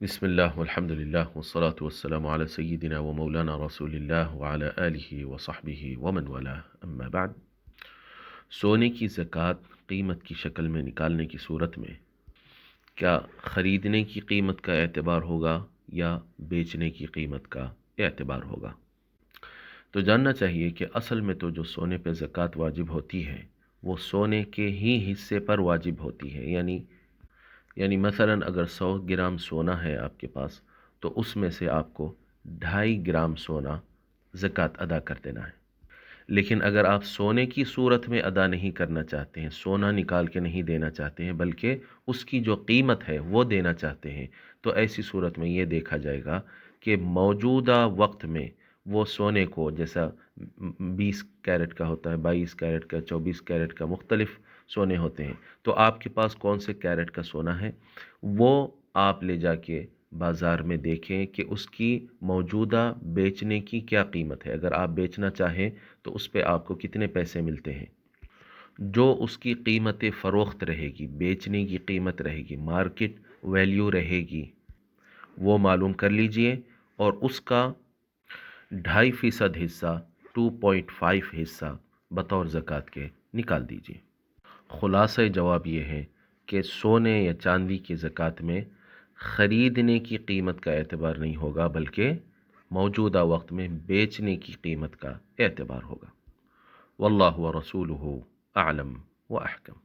بسم اللہ والحمد للہ والصلاة والسلام علی سیدنا و مولانا رسول اللہ وعلی آلہ وصحبہ ومن والاه اما بعد۔ سونے کی زکوٰۃ قیمت کی شکل میں نکالنے کی صورت میں کیا خریدنے کی قیمت کا اعتبار ہوگا یا بیچنے کی قیمت کا اعتبار ہوگا؟ تو جاننا چاہیے کہ اصل میں تو جو سونے پہ زکوٰۃ واجب ہوتی ہے وہ سونے کے ہی حصے پر واجب ہوتی ہے، یعنی مثلاً اگر 100 گرام سونا ہے آپ کے پاس تو اس میں سے آپ کو 2.5 گرام سونا زکوٰۃ ادا کر دینا ہے۔ لیکن اگر آپ سونے کی صورت میں ادا نہیں کرنا چاہتے ہیں، سونا نکال کے نہیں دینا چاہتے ہیں بلکہ اس کی جو قیمت ہے وہ دینا چاہتے ہیں، تو ایسی صورت میں یہ دیکھا جائے گا کہ موجودہ وقت میں وہ سونے کو، جیسا 20 کیرٹ کا ہوتا ہے، 22 کیرٹ کا، 24 کیرٹ کا، مختلف سونے ہوتے ہیں، تو آپ کے پاس کون سے کیرٹ کا سونا ہے وہ آپ لے جا کے بازار میں دیکھیں کہ اس کی موجودہ بیچنے کی کیا قیمت ہے۔ اگر آپ بیچنا چاہیں تو اس پہ آپ کو کتنے پیسے ملتے ہیں، جو اس کی قیمت فروخت رہے گی، بیچنے کی قیمت رہے گی، مارکیٹ ویلیو رہے گی، وہ معلوم کر لیجئے اور اس کا 2.5% حصہ، 2.5 حصہ بطور زکوٰۃ کے نکال دیجئے۔ خلاصہ جواب یہ ہے کہ سونے یا چاندی کی زکوٰۃ میں خریدنے کی قیمت کا اعتبار نہیں ہوگا بلکہ موجودہ وقت میں بیچنے کی قیمت کا اعتبار ہوگا۔ واللہ ورسولہ اعلم و احکم۔